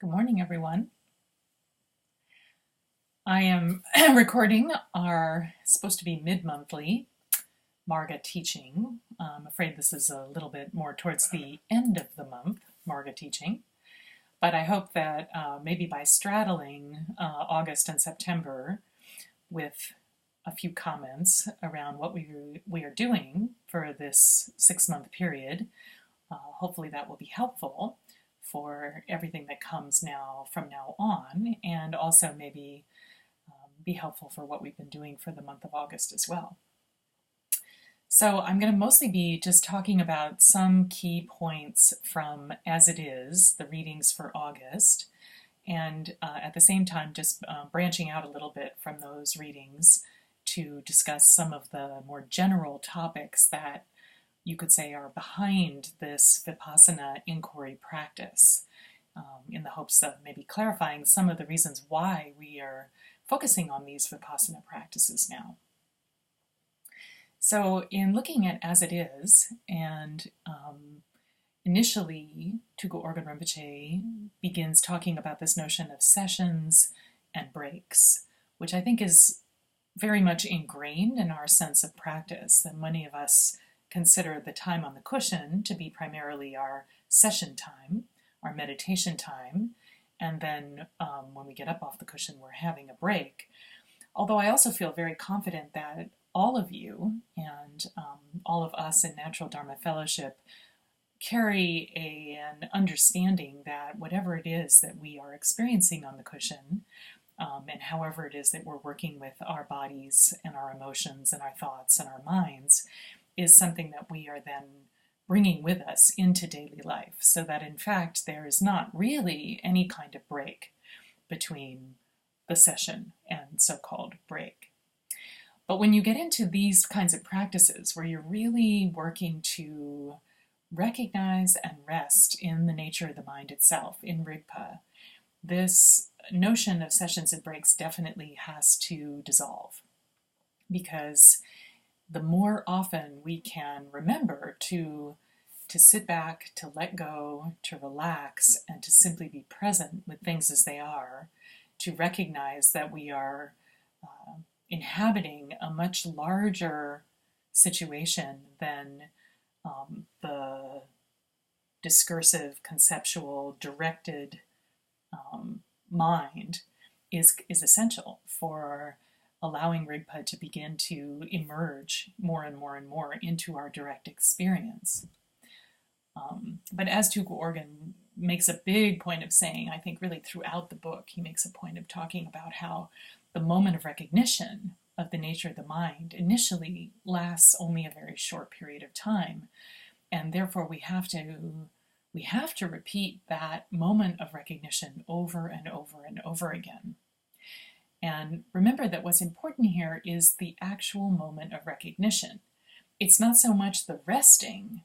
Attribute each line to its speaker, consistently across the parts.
Speaker 1: Good morning, everyone. I am recording our supposed to be mid-monthly Margha teaching. I'm afraid this is a little bit more towards the end of the month, Margha teaching. But I hope that maybe by straddling August and September with a few comments around what we are doing for this 6-month period, hopefully that will be helpful for everything that comes now from now on, and also maybe be helpful for what we've been doing for the month of August as well. So I'm going to mostly be just talking about some key points from As It Is, the readings for August, and at the same time just branching out a little bit from those readings to discuss some of the more general topics that you could say are behind this Vipassana inquiry practice, in the hopes of maybe clarifying some of the reasons why we are focusing on these Vipassana practices now. So in looking at As It Is, and initially Tugu Organ Rinpoche begins talking about this notion of sessions and breaks, which I think is very much ingrained in our sense of practice, that many of us consider the time on the cushion to be primarily our session time, our meditation time, and then when we get up off the cushion, we're having a break. Although I also feel very confident that all of you and all of us in Natural Dharma Fellowship carry an understanding that whatever it is that we are experiencing on the cushion, and however it is that we're working with our bodies and our emotions and our thoughts and our minds, is something that we are then bringing with us into daily life, so that in fact there is not really any kind of break between the session and so-called break. But when you get into these kinds of practices where you're really working to recognize and rest in the nature of the mind itself, in Rigpa, this notion of sessions and breaks definitely has to dissolve, because the more often we can remember to sit back, to let go, to relax, and to simply be present with things as they are, to recognize that we are inhabiting a much larger situation than the discursive, conceptual, directed mind is essential for allowing Rigpa to begin to emerge more and more and more into our direct experience. But as Tugu Organ makes a big point of saying, I think really throughout the book, he makes a point of talking about how the moment of recognition of the nature of the mind initially lasts only a very short period of time, and therefore we have to repeat that moment of recognition over and over and over again. And remember that what's important here is the actual moment of recognition. It's not so much the resting,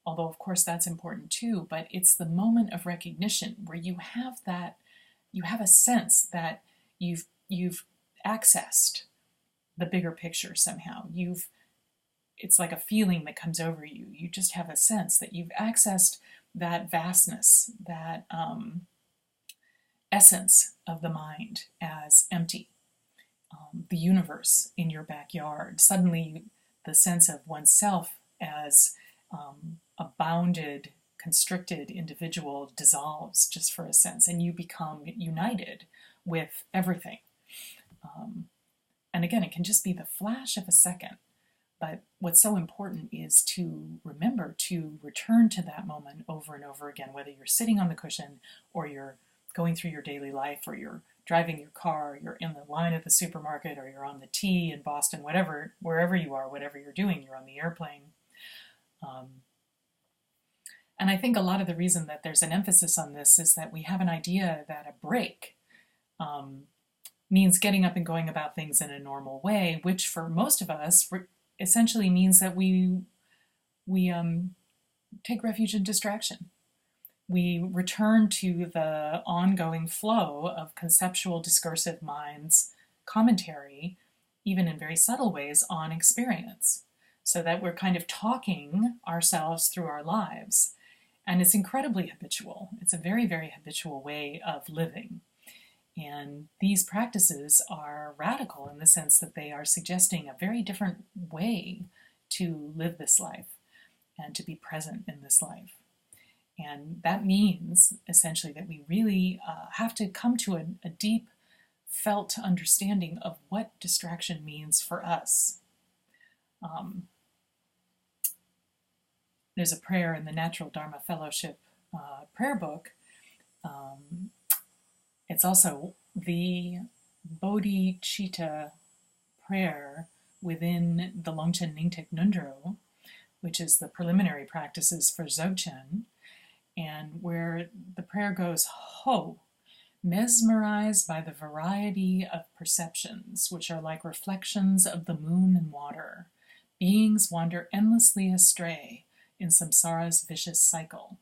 Speaker 1: although of course that's important too, but it's the moment of recognition where you have a sense that you've accessed the bigger picture somehow. It's like a feeling that comes over you. You just have a sense that you've accessed that vastness, that essence of the mind as empty, the universe in your backyard. Suddenly the sense of oneself as a bounded, constricted individual dissolves just for a sense, and you become united with everything. And again, it can just be the flash of a second, but what's so important is to remember to return to that moment over and over again, whether you're sitting on the cushion or you're going through your daily life, or you're driving your car, you're in the line at the supermarket, or you're on the T in Boston, wherever you are, whatever you're doing, you're on the airplane. And I think a lot of the reason that there's an emphasis on this is that we have an idea that a break means getting up and going about things in a normal way, which for most of us essentially means that we take refuge in distraction. We return to the ongoing flow of conceptual, discursive minds commentary, even in very subtle ways, on experience, so that we're kind of talking ourselves through our lives. And it's incredibly habitual. It's a very, very habitual way of living. And these practices are radical in the sense that they are suggesting a very different way to live this life and to be present in this life. And that means essentially that we really have to come to a deep felt understanding of what distraction means for us. There's a prayer in the Natural Dharma Fellowship prayer book. It's also the bodhicitta prayer within the Longchen Nyingtik Nundro, which is the preliminary practices for Dzogchen, and where the prayer goes, Ho, mesmerized by the variety of perceptions, which are like reflections of the moon and water, beings wander endlessly astray in samsara's vicious cycle.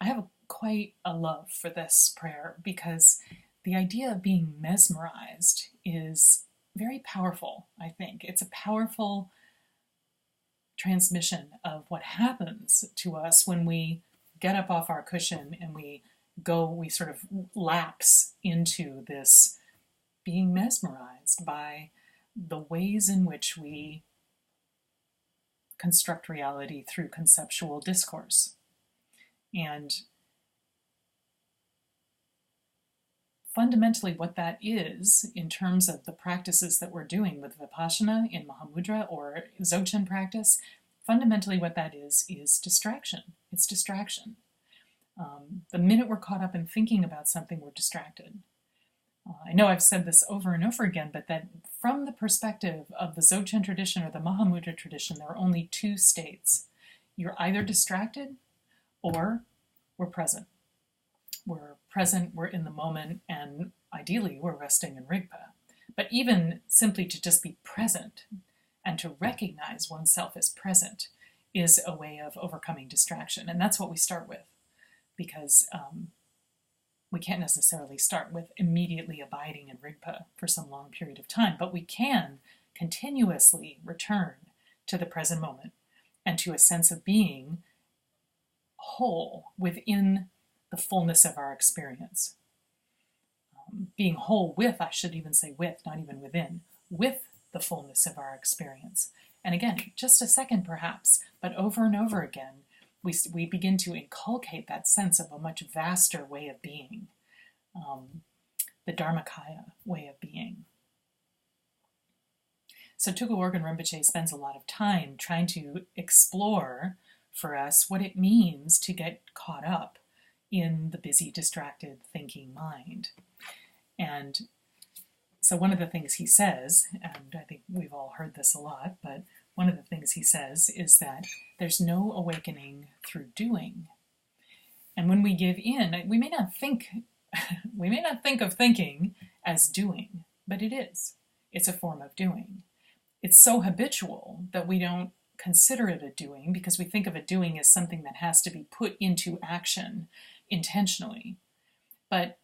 Speaker 1: I have quite a love for this prayer because the idea of being mesmerized is very powerful, I think. It's a powerful transmission of what happens to us when we get up off our cushion and we sort of lapse into this being mesmerized by the ways in which we construct reality through conceptual discourse. And fundamentally what that is, in terms of the practices that we're doing with Vipassana in Mahamudra or Dzogchen practice, fundamentally what that is distraction. It's distraction. The minute we're caught up in thinking about something, we're distracted. I know I've said this over and over again, but that from the perspective of the Dzogchen tradition or the Mahamudra tradition, there are only two states. You're either distracted or we're present. We're present, we're in the moment, and ideally we're resting in Rigpa. But even simply to just be present and to recognize oneself as present is a way of overcoming distraction. And that's what we start with, because we can't necessarily start with immediately abiding in Rigpa for some long period of time, but we can continuously return to the present moment and to a sense of being whole within the fullness of our experience. Being whole with, I should even say with, not even within, with the fullness of our experience. And again, just a second perhaps, but over and over again, we begin to inculcate that sense of a much vaster way of being, the Dharmakaya way of being. So Tuku Organ Rinpoche spends a lot of time trying to explore for us what it means to get caught up in the busy, distracted, thinking mind. And so one of the things he says, and I think we've all heard this a lot, but one of the things he says is that there's no awakening through doing. And when we give in, we may not think of thinking as doing, but it is. It's a form of doing. It's so habitual that we don't consider it a doing because we think of a doing as something that has to be put into action intentionally. But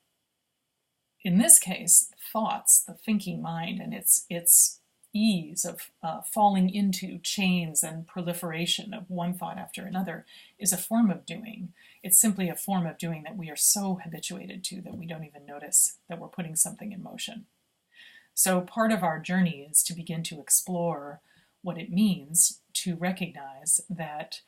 Speaker 1: in this case, thoughts, the thinking mind, and its ease of falling into chains and proliferation of one thought after another is a form of doing. It's simply a form of doing that we are so habituated to that we don't even notice that we're putting something in motion. So part of our journey is to begin to explore what it means to recognize that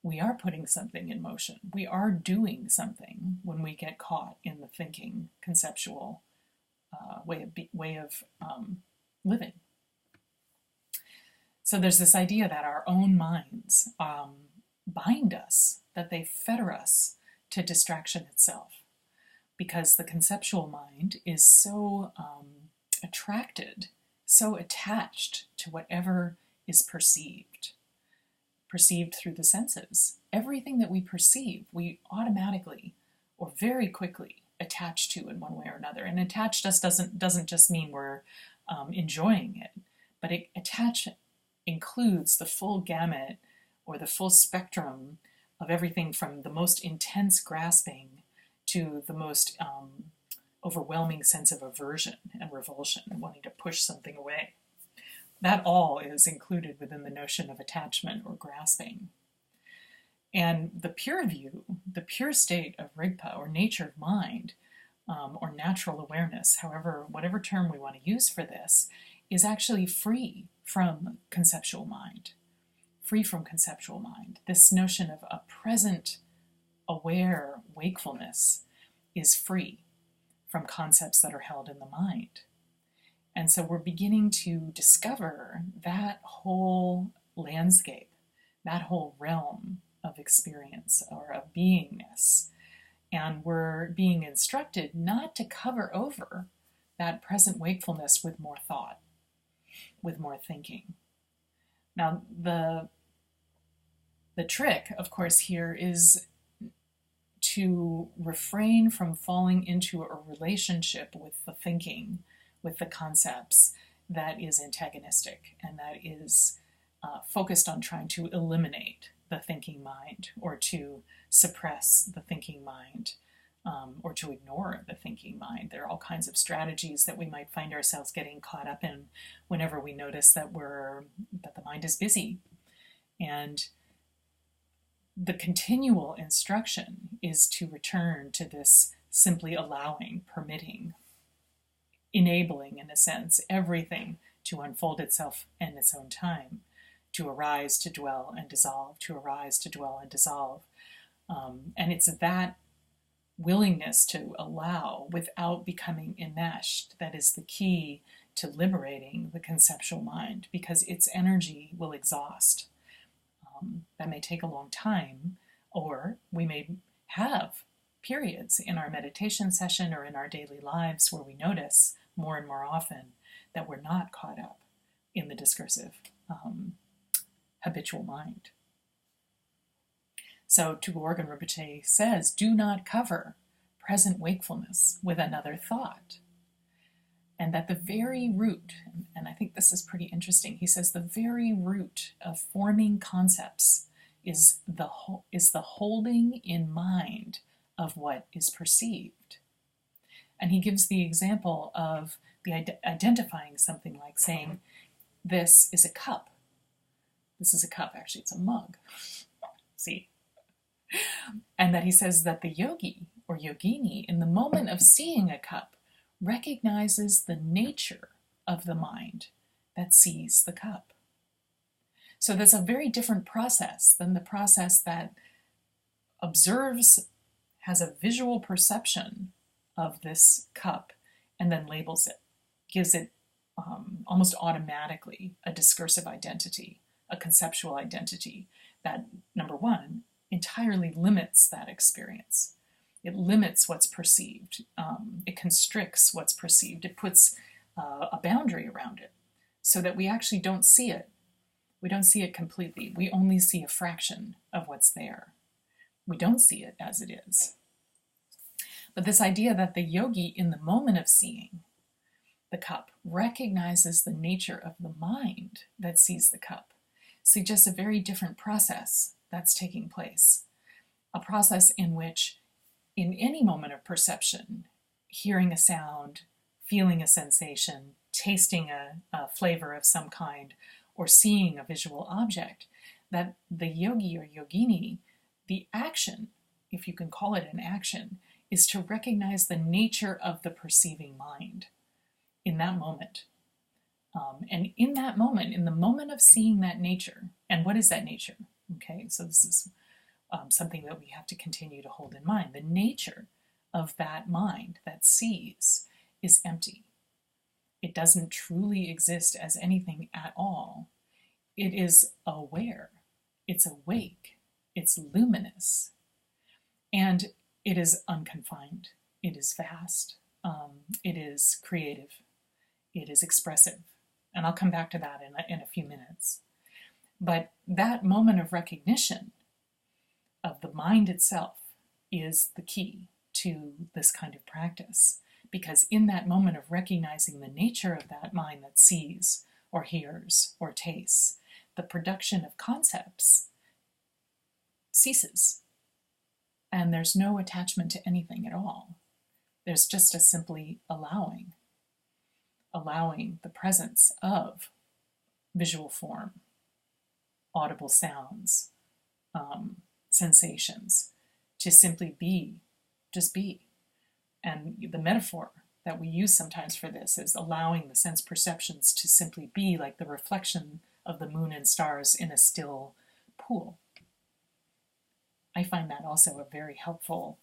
Speaker 1: we are putting something in motion. We are doing something when we get caught in the thinking, conceptual way of living. So there's this idea that our own minds bind us, that they fetter us to distraction itself, because the conceptual mind is so attracted, so attached to whatever is perceived through the senses. Everything that we perceive, we automatically or very quickly attach to in one way or another. And attached doesn't just mean we're enjoying it, but attach includes the full gamut or the full spectrum of everything from the most intense grasping to the most overwhelming sense of aversion and revulsion and wanting to push something away. That all is included within the notion of attachment or grasping. And the pure view, the pure state of Rigpa, or nature of mind, or natural awareness, whatever term we want to use for this, is actually free from conceptual mind. Free from conceptual mind. This notion of a present, aware wakefulness is free from concepts that are held in the mind. And so we're beginning to discover that whole landscape, that whole realm of experience or of beingness. And we're being instructed not to cover over that present wakefulness with more thought, with more thinking. Now, the trick, of course, here is to refrain from falling into a relationship with the thinking, with the concepts, that is antagonistic and that is focused on trying to eliminate the thinking mind, or to suppress the thinking mind, or to ignore the thinking mind. There are all kinds of strategies that we might find ourselves getting caught up in whenever we notice that the mind is busy. And the continual instruction is to return to this simply allowing, permitting, enabling, in a sense, everything to unfold itself in its own time, to arise, to dwell, and dissolve, to arise, to dwell, and dissolve. And it's that willingness to allow without becoming enmeshed that is the key to liberating the conceptual mind, because its energy will exhaust. That may take a long time, or we may have periods in our meditation session or in our daily lives where we notice more and more often that we're not caught up in the discursive, habitual mind. So Tugorgan Rinpoche says, do not cover present wakefulness with another thought. And that the very root, and I think this is pretty interesting, he says the very root of forming concepts is the holding in mind of what is perceived. And he gives the example of identifying something like saying, this is a cup. This is a cup, actually it's a mug. See? And that he says that the yogi or yogini, in the moment of seeing a cup, recognizes the nature of the mind that sees the cup. So that's a very different process than the process that observes, has a visual perception of this cup, and then labels it, gives it almost automatically a discursive identity, a conceptual identity that, number one, entirely limits that experience. It limits what's perceived. It constricts what's perceived. It puts a boundary around it so that we actually don't see it. We don't see it completely. We only see a fraction of what's there. We don't see it as it is. But this idea that the yogi, in the moment of seeing the cup, recognizes the nature of the mind that sees the cup suggests a very different process that's taking place. A process in which, in any moment of perception, hearing a sound, feeling a sensation, tasting a flavor of some kind, or seeing a visual object, that the yogi or yogini, the action, if you can call it an action, is to recognize the nature of the perceiving mind in that moment. And in that moment, in the moment of seeing that nature, and what is that nature? Okay, so this is something that we have to continue to hold in mind. The nature of that mind that sees is empty. It doesn't truly exist as anything at all. It is aware. It's awake. It's luminous. And it is unconfined. It is vast. It is creative. It is expressive. And I'll come back to that in a few minutes. But that moment of recognition of the mind itself is the key to this kind of practice. Because in that moment of recognizing the nature of that mind that sees or hears or tastes, the production of concepts ceases. And there's no attachment to anything at all. There's just a simply allowing the presence of visual form, audible sounds, sensations, to simply be, just be. And the metaphor that we use sometimes for this is allowing the sense perceptions to simply be like the reflection of the moon and stars in a still pool. I find that also a very helpful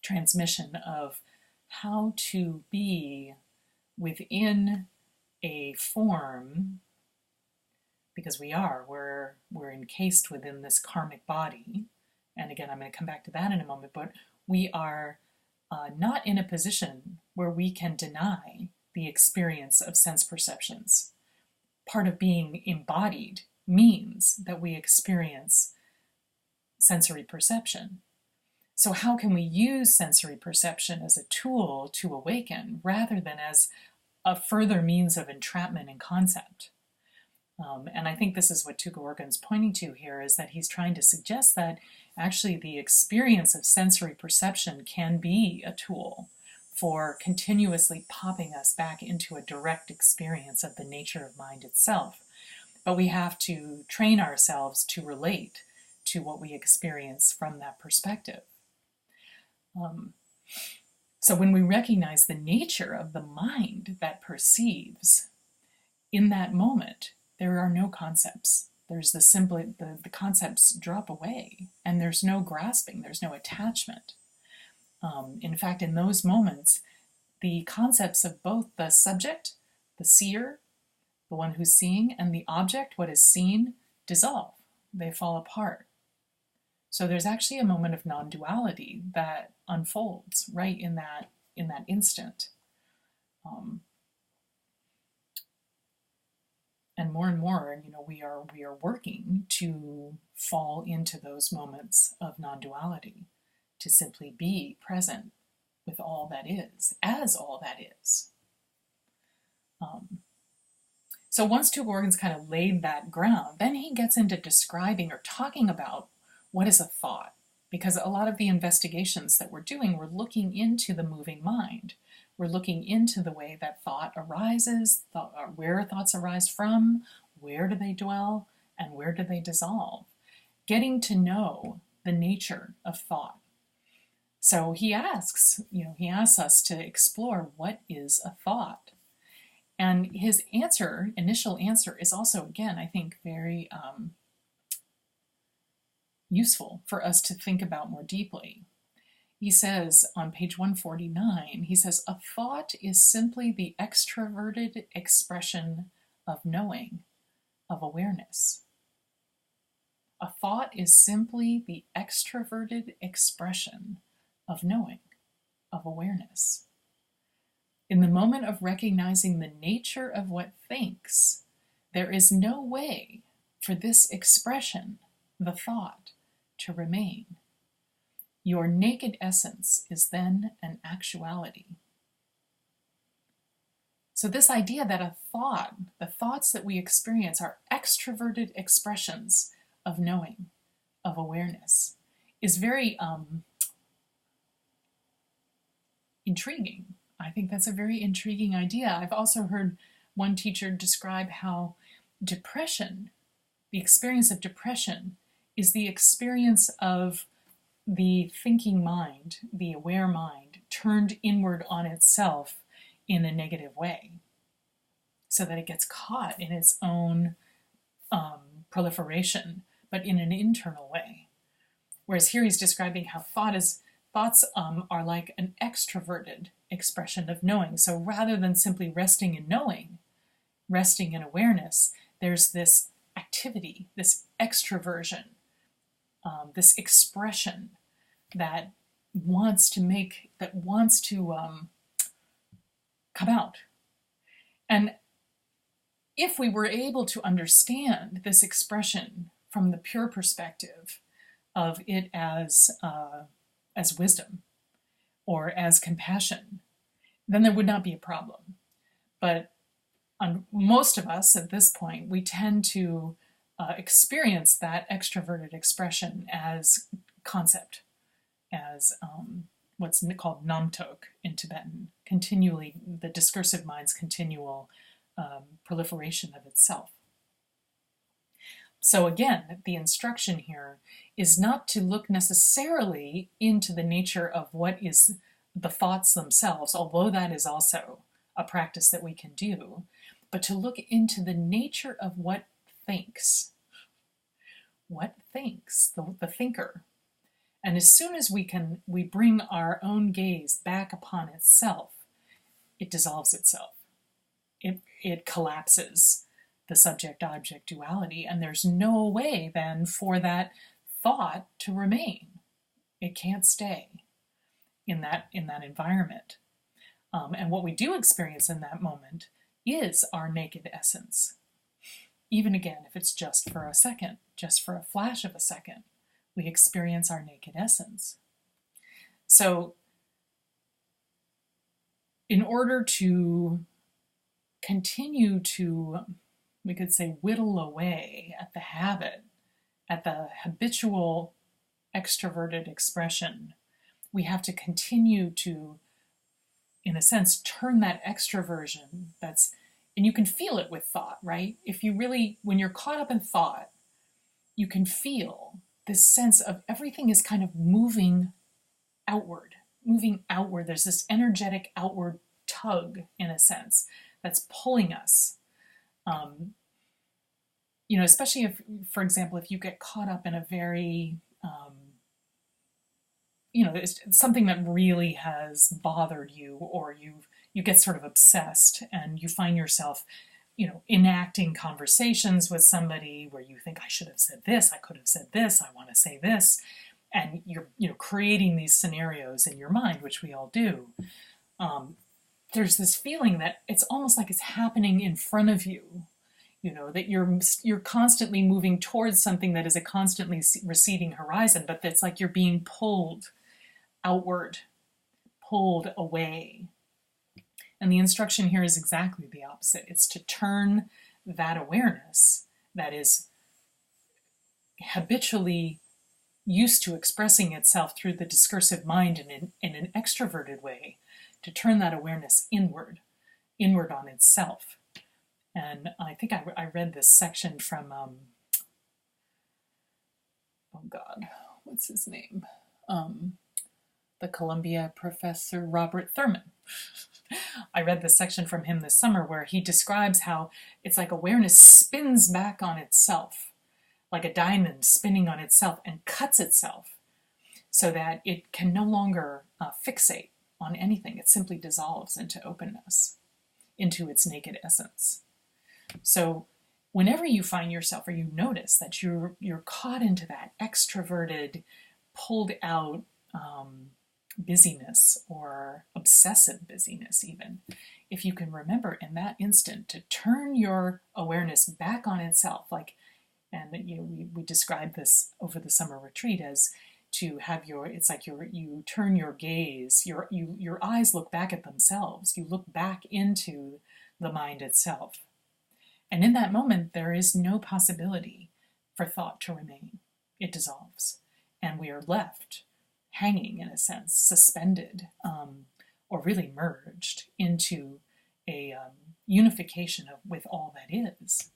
Speaker 1: transmission of how to be within a form, because we're encased within this karmic body. And again, I'm going to come back to that in a moment, but we are not in a position where we can deny the experience of sense perceptions. Part of being embodied means that we experience sensory perception. So how can we use sensory perception as a tool to awaken rather than as a further means of entrapment and concept? And I think this is what Tugorgen's pointing to here, is that he's trying to suggest that actually the experience of sensory perception can be a tool for continuously popping us back into a direct experience of the nature of mind itself. But we have to train ourselves to relate to what we experience from that perspective. So when we recognize the nature of the mind that perceives, in that moment, there are no concepts. There's the concepts drop away, and there's no grasping, there's no attachment. In fact, in those moments, the concepts of both the subject, the seer, the one who's seeing, and the object, what is seen, dissolve. They fall apart. So there's actually a moment of non-duality that unfolds right in that instant. And more, we are working to fall into those moments of non-duality, to simply be present with all that is, as all that is. So once Tugorgen's kind of laid that ground, then he gets into describing or talking about what is a thought. Because a lot of the investigations that we're doing, we're looking into the moving mind. We're looking into the way that thought arises, where thoughts arise from, where do they dwell, and where do they dissolve. Getting to know the nature of thought. So he asks us to explore what is a thought. And his initial answer is also, again, I think very useful for us to think about more deeply. He says on page 149, he says, a thought is simply the extroverted expression of knowing, of awareness. A thought is simply the extroverted expression of knowing, of awareness. In the moment of recognizing the nature of what thinks, there is no way for this expression, the thought, to remain. Your naked essence is then an actuality. So this idea that a thought, the thoughts that we experience, are extroverted expressions of knowing, of awareness, is very intriguing. I think that's a very intriguing idea. I've also heard one teacher describe how depression, the experience of depression, is the experience of the thinking mind, the aware mind, turned inward on itself in a negative way, so that it gets caught in its own proliferation, but in an internal way. Whereas here he's describing how thoughts are like an extroverted expression of knowing. So rather than simply resting in knowing, resting in awareness, there's this activity, this extroversion, this expression that wants to come out. And if we were able to understand this expression from the pure perspective of it as wisdom or as compassion, then there would not be a problem. But on most of us at this point, we tend to experience that extroverted expression as concept, as what's called namtok in Tibetan, continually, the discursive mind's continual proliferation of itself. So again, the instruction here is not to look necessarily into the nature of what is the thoughts themselves, although that is also a practice that we can do, but to look into the nature of what thinks. What thinks, the thinker. And as soon as we bring our own gaze back upon itself, it dissolves itself. It collapses the subject-object duality, and there's no way then for that thought to remain. It can't stay in that environment. And what we do experience in that moment is our naked essence. Even again, if it's just for a second, just for a flash of a second, we experience our naked essence. So, in order to continue to, we could say, whittle away at the habit, at the habitual extroverted expression, we have to continue to, in a sense, turn that extroversion and you can feel it with thought, right? If you really, when you're caught up in thought, you can feel this sense of everything is kind of moving outward. There's this energetic outward tug, in a sense, that's pulling us. Especially if, for example, if you get caught up in a very, it's something that really has bothered you, or you get sort of obsessed and you find yourself, enacting conversations with somebody where you think, I should have said this, I could have said this, I want to say this, and you're creating these scenarios in your mind, which we all do. There's this feeling that it's almost like it's happening in front of you, that you're constantly moving towards something that is a constantly receding horizon, but it's like you're being pulled outward, pulled away. And the instruction here is exactly the opposite. It's to turn that awareness that is habitually used to expressing itself through the discursive mind in an extroverted way, to turn that awareness inward on itself. And I think I read this section from, what's his name? The Columbia professor, Robert Thurman. I read this section from him this summer where he describes how it's like awareness spins back on itself, like a diamond spinning on itself, and cuts itself so that it can no longer fixate on anything. It simply dissolves into openness, into its naked essence. So whenever you find yourself, or you notice that you're caught into that extroverted, pulled out busyness, or obsessive busyness even, if you can remember in that instant to turn your awareness back on itself, we described this over the summer retreat as to have you turn your gaze, your eyes look back at themselves, you look back into the mind itself. And in that moment, there is no possibility for thought to remain. It dissolves, and we are left hanging, in a sense, suspended, or really merged into a unification with all that is.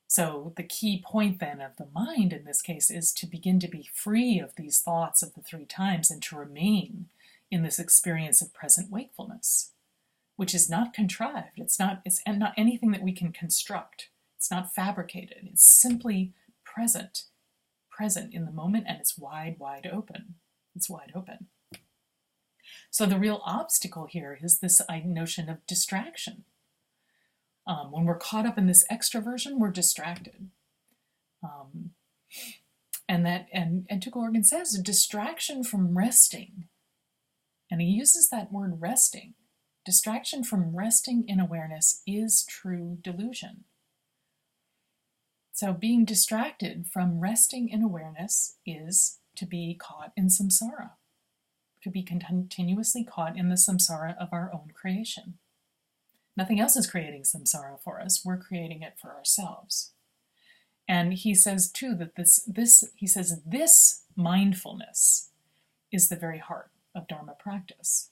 Speaker 1: So the key point then of the mind in this case is to begin to be free of these thoughts of the three times and to remain in this experience of present wakefulness, which is not contrived. It's not anything that we can construct. It's not fabricated. It's simply present in the moment, and it's wide open. It's wide open. So the real obstacle here is this notion of distraction. When we're caught up in this extroversion, we're distracted. And Tuchel Organ says a distraction from resting. And he uses that word resting. Distraction from resting in awareness is true delusion. So being distracted from resting in awareness is to be caught in samsara, to be continuously caught in the samsara of our own creation. Nothing else is creating samsara for us. We're creating it for ourselves. And he says too that this mindfulness is the very heart of Dharma practice.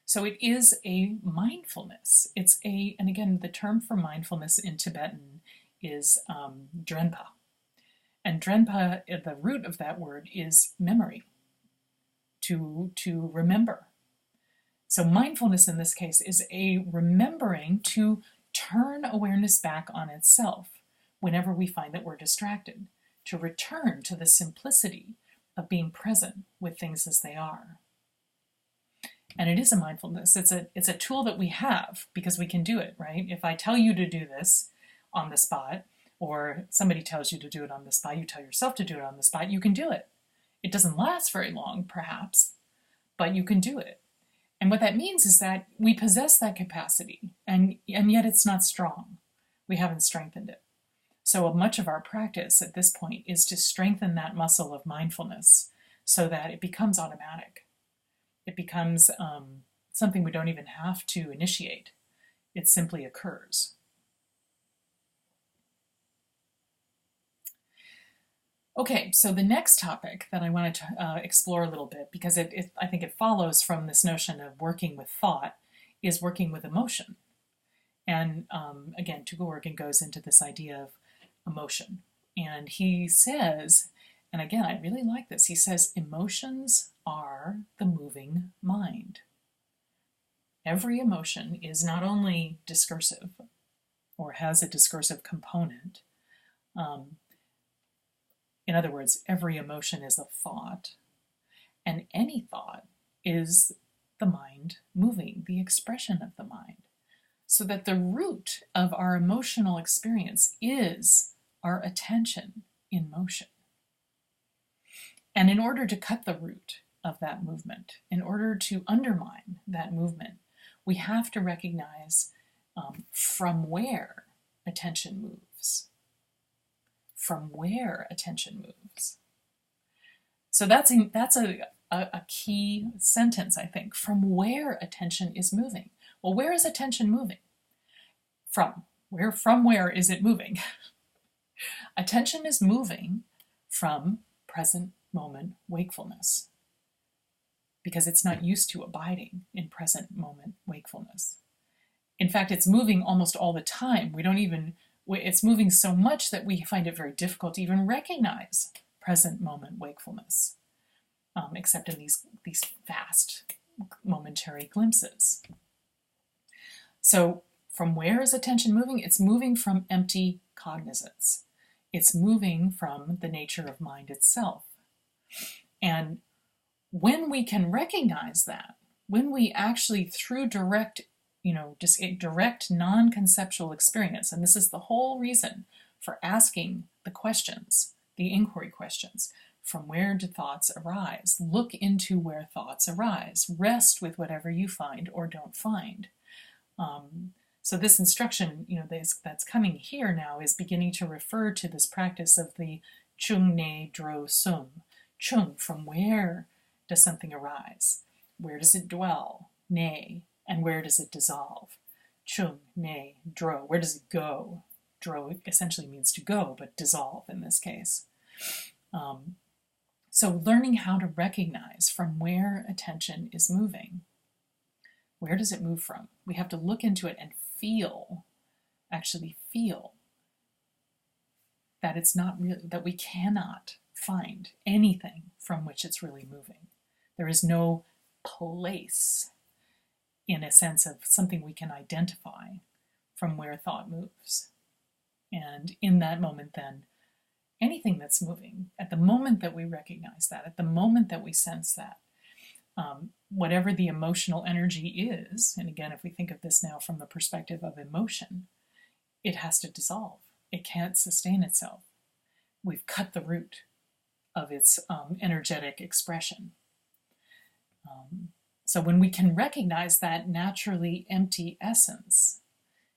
Speaker 1: So it is a mindfulness. And again, the term for mindfulness in Tibetan is drenpa. And Drenpa, the root of that word is memory, to remember. So mindfulness in this case is a remembering to turn awareness back on itself whenever we find that we're distracted, to return to the simplicity of being present with things as they are. And it is a mindfulness. It's a tool that we have because we can do it, right? If I tell you to do this on the spot, or somebody tells you to do it on the spot, you tell yourself to do it on the spot, you can do it. It doesn't last very long, perhaps, but you can do it. And what that means is that we possess that capacity, and yet it's not strong. We haven't strengthened it. So much of our practice at this point is to strengthen that muscle of mindfulness so that it becomes automatic. It becomes something we don't even have to initiate. It simply occurs. Okay, so the next topic that I wanted to explore a little bit, because I think it follows from this notion of working with thought, is working with emotion. And again, Tugorgan goes into this idea of emotion. And he says, and again, I really like this, he says, emotions are the moving mind. Every emotion is not only discursive, or has a discursive component. In other words, every emotion is a thought, and any thought is the mind moving, the expression of the mind. So that the root of our emotional experience is our attention in motion. And in order to cut the root of that movement, in order to undermine that movement, we have to recognize from where attention moves. From where attention moves. So that's a key sentence, I think. From where attention is moving. Well, where is attention moving? From where is it moving? Attention is moving from present moment wakefulness, because it's not used to abiding in present moment wakefulness. In fact, it's moving almost all the time. It's moving so much that we find it very difficult to even recognize present moment wakefulness, except in these fast momentary glimpses. So from where is attention moving? It's moving from empty cognizance. It's moving from the nature of mind itself. And when we can recognize that, when we actually, through direct just a direct non-conceptual experience. And this is the whole reason for asking the questions, the inquiry questions. From where do thoughts arise? Look into where thoughts arise. Rest with whatever you find or don't find. So this instruction, that's coming here now is beginning to refer to this practice of the chung ne dro sum. Chung, from where does something arise? Where does it dwell? Ne. And where does it dissolve? Chung, ne, dro. Where does it go? Dro essentially means to go, but dissolve in this case. So learning how to recognize from where attention is moving. Where does it move from? We have to look into it and actually feel that it's not real, that we cannot find anything from which it's really moving. There is no place, in a sense of something we can identify from where thought moves. And in that moment then, anything that's moving, at the moment that we recognize that, at the moment that we sense that, whatever the emotional energy is, and again, if we think of this now from the perspective of emotion, it has to dissolve. It can't sustain itself. We've cut the root of its energetic expression. So when we can recognize that naturally empty essence,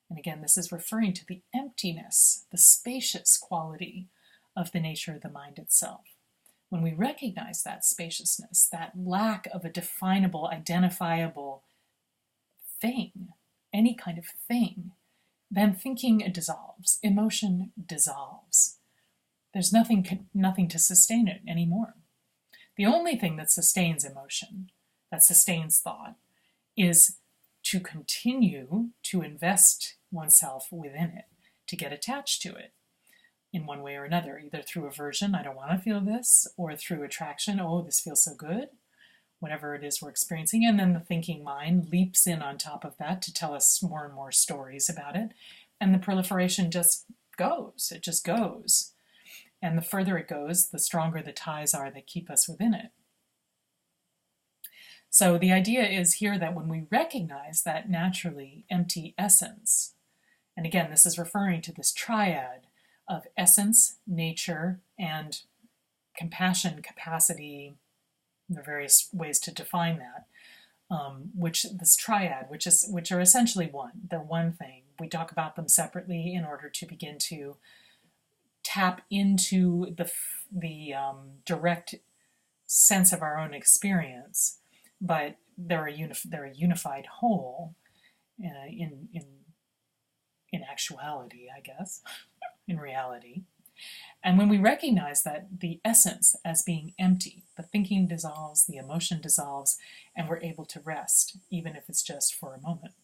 Speaker 1: and again, this is referring to the emptiness, the spacious quality of the nature of the mind itself. When we recognize that spaciousness, that lack of a definable, identifiable thing, any kind of thing, then thinking dissolves, emotion dissolves. There's nothing to sustain it anymore. The only thing that sustains emotion, that sustains thought, is to continue to invest oneself within it, to get attached to it. in one way or another, either through aversion, I don't want to feel this, or through attraction, oh, this feels so good, whatever it is we're experiencing. And then the thinking mind leaps in on top of that to tell us more and more stories about it. And the proliferation just goes. It just goes. And the further it goes, the stronger the ties are that keep us within it. So the idea is here that when we recognize that naturally empty essence, and again, this is referring to this triad of essence, nature, and compassion, capacity. There are various ways to define that. Which this triad, which are essentially one. They're one thing. We talk about them separately in order to begin to tap into the direct sense of our own experience, but they're a unified whole in actuality, I guess, in reality. And when we recognize that the essence as being empty, the thinking dissolves, the emotion dissolves, and we're able to rest, even if it's just for a moment.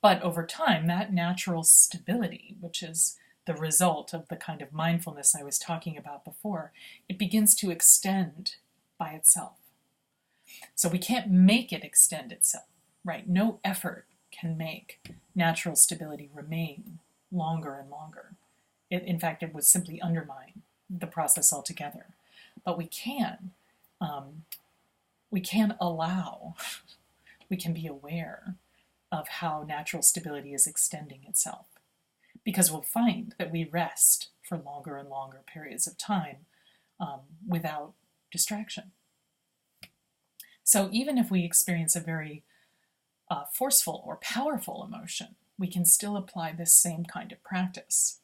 Speaker 1: But over time, that natural stability, which is the result of the kind of mindfulness I was talking about before, it begins to extend by itself. So we can't make it extend itself, right? No effort can make natural stability remain longer and longer. In fact, it would simply undermine the process altogether. But we can allow, we can be aware of how natural stability is extending itself. Because we'll find that we rest for longer and longer periods of time without distraction. So even if we experience a very forceful or powerful emotion, we can still apply this same kind of practice.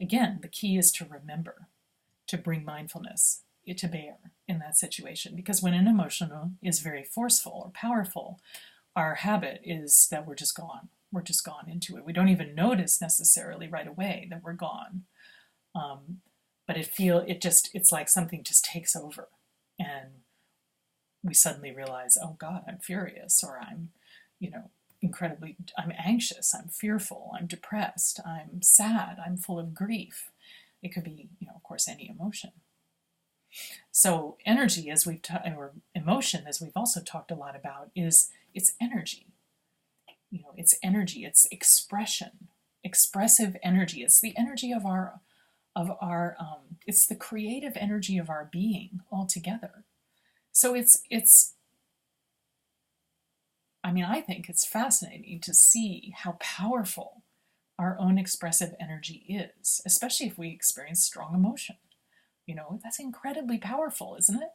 Speaker 1: Again, the key is to remember, to bring mindfulness to bear in that situation. Because when an emotion is very forceful or powerful, our habit is that we're just gone. We're just gone into it. We don't even notice necessarily right away that we're gone. But it's like something just takes over. And we suddenly realize, oh God, I'm furious, or I'm anxious, I'm fearful, I'm depressed, I'm sad, I'm full of grief. It could be, of course, any emotion. So energy, or emotion, as we've also talked a lot about, it's energy. It's energy, it's expression, expressive energy. It's the energy of our it's the creative energy of our being altogether. So I think it's fascinating to see how powerful our own expressive energy is, especially if we experience strong emotion. That's incredibly powerful, isn't it?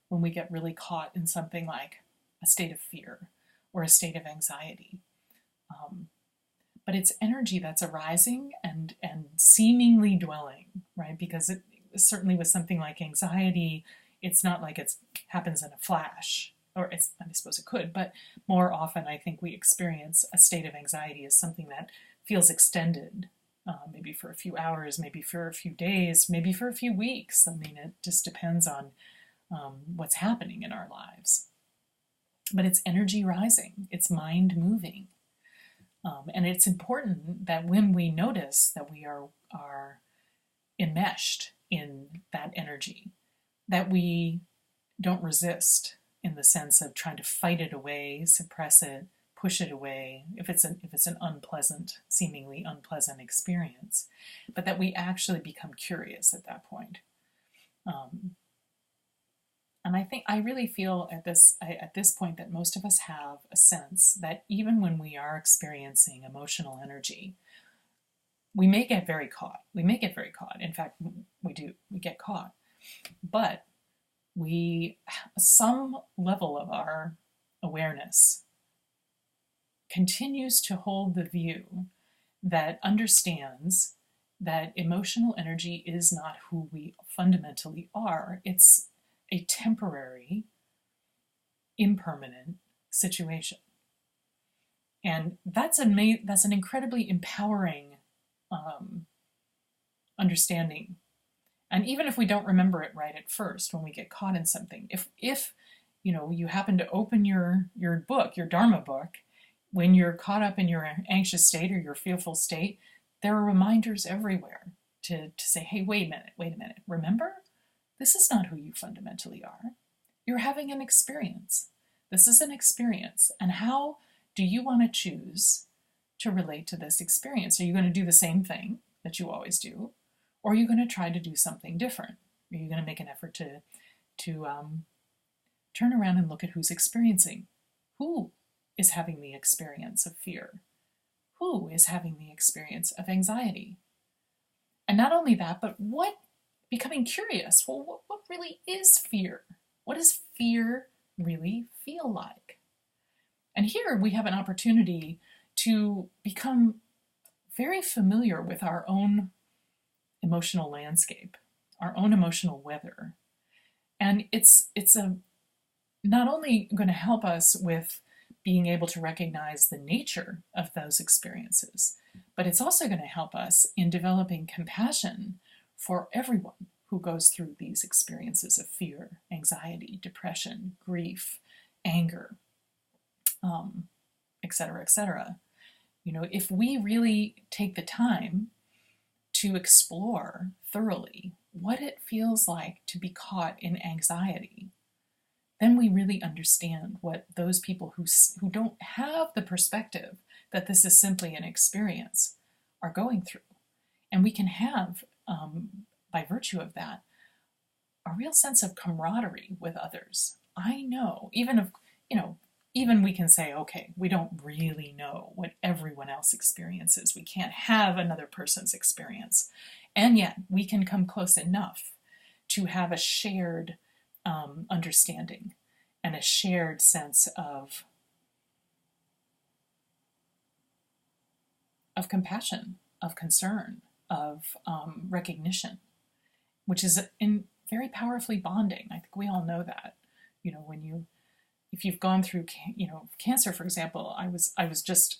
Speaker 1: When we get really caught in something like a state of fear or a state of anxiety. But it's energy that's arising and seemingly dwelling, right? Because it certainly with something like anxiety, it's not like it happens in a flash. Or I suppose it could, but more often I think we experience a state of anxiety as something that feels extended, maybe for a few hours, maybe for a few days, maybe for a few weeks. It just depends on what's happening in our lives. But it's energy rising, it's mind moving. And it's important that when we notice that we are enmeshed in that energy, that we don't resist in the sense of trying to fight it away, suppress it, push it away, if it's an seemingly unpleasant experience, but that we actually become curious at that point. And I really feel at this point that most of us have a sense that even when we are experiencing emotional energy, we may get very caught. In fact, we do. We get caught. But some level of our awareness continues to hold the view that understands that emotional energy is not who we fundamentally are. It's a temporary, impermanent situation. And that's an incredibly empowering understanding. And even if we don't remember it right at first, when we get caught in something, if you happen to open your book, your Dharma book, when you're caught up in your anxious state or your fearful state, there are reminders everywhere to say, hey, wait a minute, remember? This is not who you fundamentally are. You're having an experience. This is an experience. And how do you want to choose to relate to this experience? Are you going to do the same thing that you always do? Or are you going to try to do something different? Are you going to make an effort to turn around and look at who's experiencing? Who is having the experience of fear? Who is having the experience of anxiety? And not only that, but becoming curious. Well, what really is fear? What does fear really feel like? And here we have an opportunity to become very familiar with our own emotional landscape, our own emotional weather. And it's not only going to help us with being able to recognize the nature of those experiences, but it's also going to help us in developing compassion for everyone who goes through these experiences of fear, anxiety, depression, grief, anger, et cetera, et cetera. If we really take the time to explore thoroughly what it feels like to be caught in anxiety, then we really understand what those people who don't have the perspective that this is simply an experience are going through. And we can have, by virtue of that, a real sense of camaraderie with others. I know, even we can say, okay, we don't really know what everyone else experiences. We can't have another person's experience. And yet we can come close enough to have a shared understanding and a shared sense of compassion, of concern, of recognition, which is very powerfully bonding. I think we all know that. If you've gone through, cancer, for example, I was just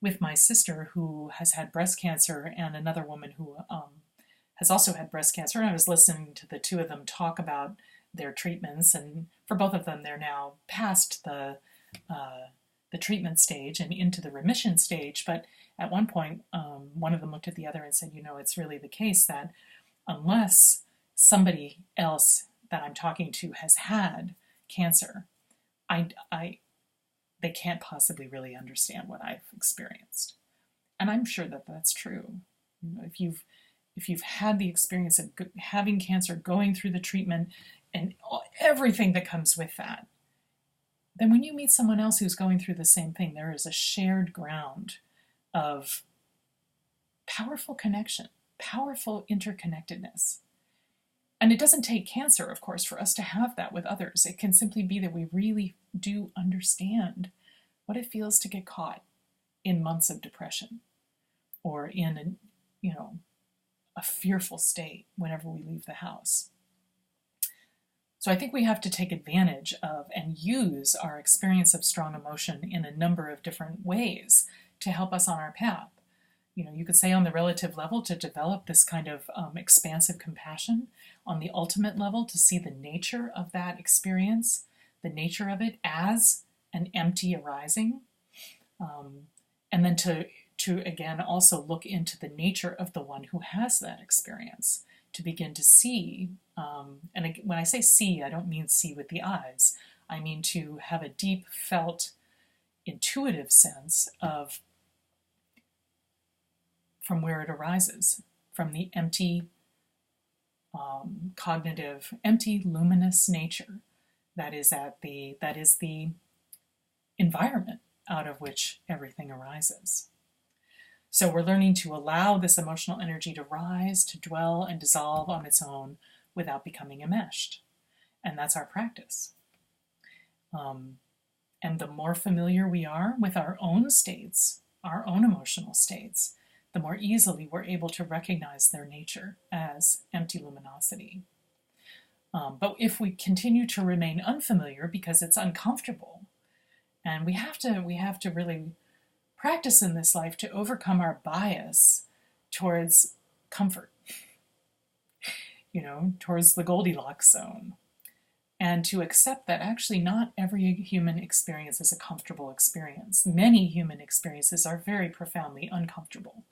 Speaker 1: with my sister who has had breast cancer and another woman who has also had breast cancer, and I was listening to the two of them talk about their treatments, and for both of them, they're now past the treatment stage and into the remission stage. But at one point, one of them looked at the other and said, it's really the case that unless somebody else that I'm talking to has had cancer, they can't possibly really understand what I've experienced. And I'm sure that that's true. If you've had the experience of having cancer, going through the treatment, and everything that comes with that, then when you meet someone else who's going through the same thing, there is a shared ground of powerful connection, powerful interconnectedness. And it doesn't take cancer, of course, for us to have that with others. It can simply be that we really do understand what it feels to get caught in months of depression or in a fearful state whenever we leave the house. So I think we have to take advantage of and use our experience of strong emotion in a number of different ways to help us on our path. You could say on the relative level to develop this kind of expansive compassion, on the ultimate level to see the nature of that experience, the nature of it as an empty arising, and then to again also look into the nature of the one who has that experience, to begin to see, and when I say see, I don't mean see with the eyes, I mean to have a deep felt intuitive sense of from where it arises, from the empty, cognitive, empty, luminous nature that is the environment out of which everything arises. So we're learning to allow this emotional energy to rise, to dwell and dissolve on its own without becoming enmeshed. And that's our practice. And the more familiar we are with our own states, our own emotional states, the more easily we're able to recognize their nature as empty luminosity. But if we continue to remain unfamiliar because it's uncomfortable, and we have to really practice in this life to overcome our bias towards comfort, towards the Goldilocks zone, and to accept that actually not every human experience is a comfortable experience. Many human experiences are very profoundly uncomfortable.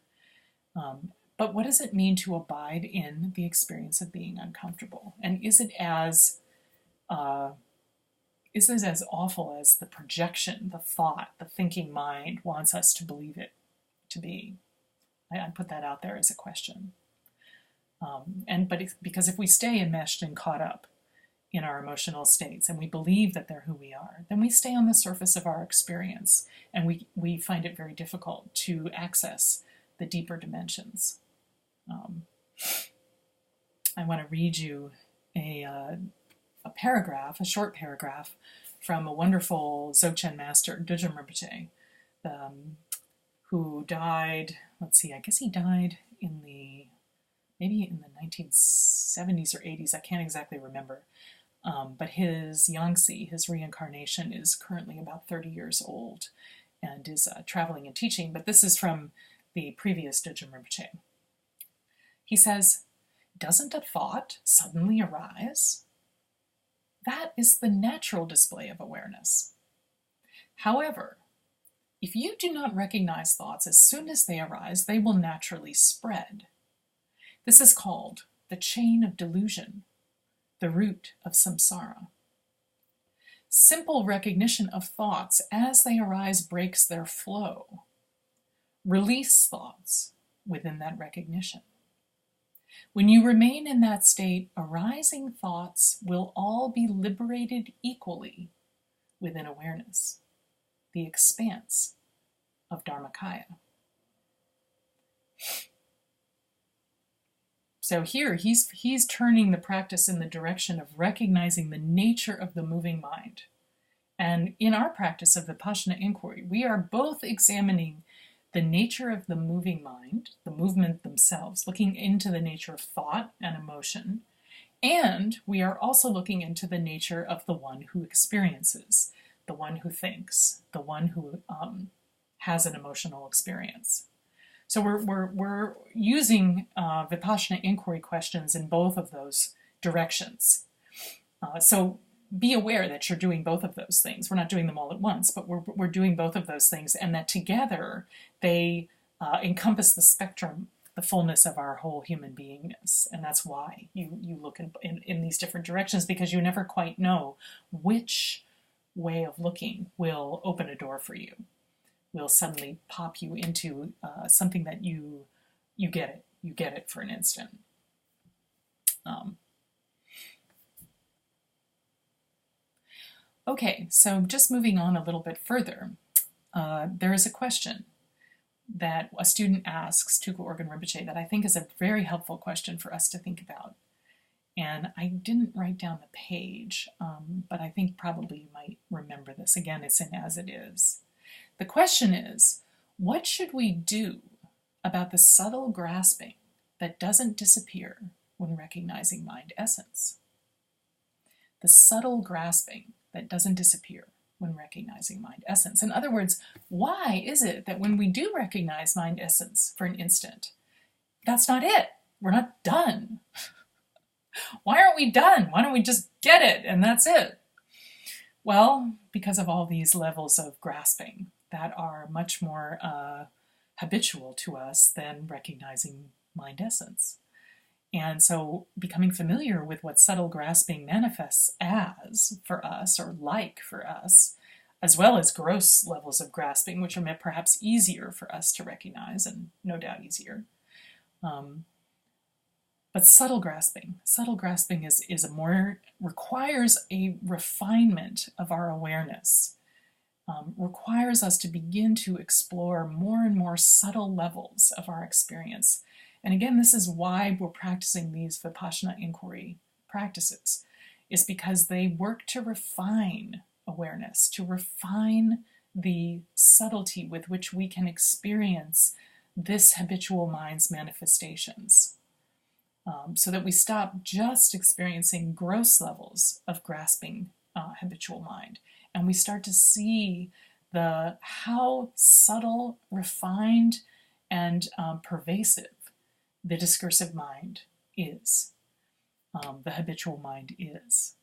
Speaker 1: But what does it mean to abide in the experience of being uncomfortable? And is it as awful as the projection, the thought, the thinking mind wants us to believe it to be? I put that out there as a question. Because if we stay enmeshed and caught up in our emotional states and we believe that they're who we are, then we stay on the surface of our experience and we find it very difficult to access the deeper dimensions. I want to read you a paragraph, a short paragraph from a wonderful Dzogchen master, Dudjom Rinpoche, who died, let's see, I guess he died maybe in the 1970s or 80s, I can't exactly remember. But his Yangtze, his reincarnation, is currently about 30 years old and is traveling and teaching, but this is from the previous Dudjom Rinpoche. He says, "Doesn't a thought suddenly arise? That is the natural display of awareness. However, if you do not recognize thoughts as soon as they arise, they will naturally spread. This is called the chain of delusion, the root of samsara. Simple recognition of thoughts as they arise breaks their flow. Release thoughts within that recognition. When you remain in that state, arising thoughts will all be liberated equally within awareness, the expanse of Dharmakaya." So here he's turning the practice in the direction of recognizing the nature of the moving mind. And in our practice of Vipassana inquiry, we are both examining the nature of the moving mind, the movement themselves, looking into the nature of thought and emotion, and we are also looking into the nature of the one who experiences, the one who thinks, the one who has an emotional experience. So we're using Vipassana inquiry questions in both of those directions. So be aware that you're doing both of those things. We're not doing them all at once, but we're doing both of those things, and that together they encompass the spectrum, the fullness of our whole human beingness. And that's why you look in these different directions, because you never quite know which way of looking will open a door for you, will suddenly pop you into something that you get it for an instant. Okay, so just moving on a little bit further, there is a question that a student asks Tuku Organ Rinpoche that I think is a very helpful question for us to think about. And I didn't write down the page, but I think probably you might remember this. Again, it's in As It Is. The question is, what should we do about the subtle grasping that doesn't disappear when recognizing mind essence? The subtle grasping that doesn't disappear when recognizing mind essence. In other words, why is it that when we do recognize mind essence for an instant, that's not it? We're not done. Why aren't we done? Why don't we just get it and that's it? Well, because of all these levels of grasping that are much more habitual to us than recognizing mind essence. And so becoming familiar with what subtle grasping manifests as for us, or like for us, as well as gross levels of grasping, which are perhaps easier for us to recognize, and no doubt easier. But subtle grasping requires a refinement of our awareness, requires us to begin to explore more and more subtle levels of our experience. And again, this is why we're practicing these Vipassana inquiry practices, is because they work to refine awareness, to refine the subtlety with which we can experience this habitual mind's manifestations, so that we stop just experiencing gross levels of grasping habitual mind, and we start to see how subtle, refined, and pervasive the discursive mind is, the habitual mind is.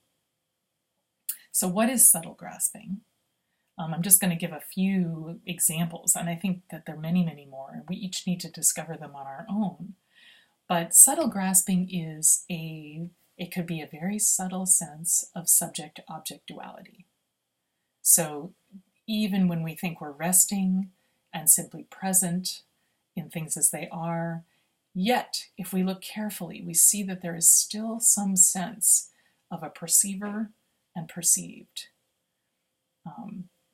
Speaker 1: So what is subtle grasping? I'm just going to give a few examples, and I think that there are many, many more, and we each need to discover them on our own. But subtle grasping it could be a very subtle sense of subject-object duality. So even when we think we're resting and simply present in things as they are, yet if we look carefully, we see that there is still some sense of a perceiver and perceived,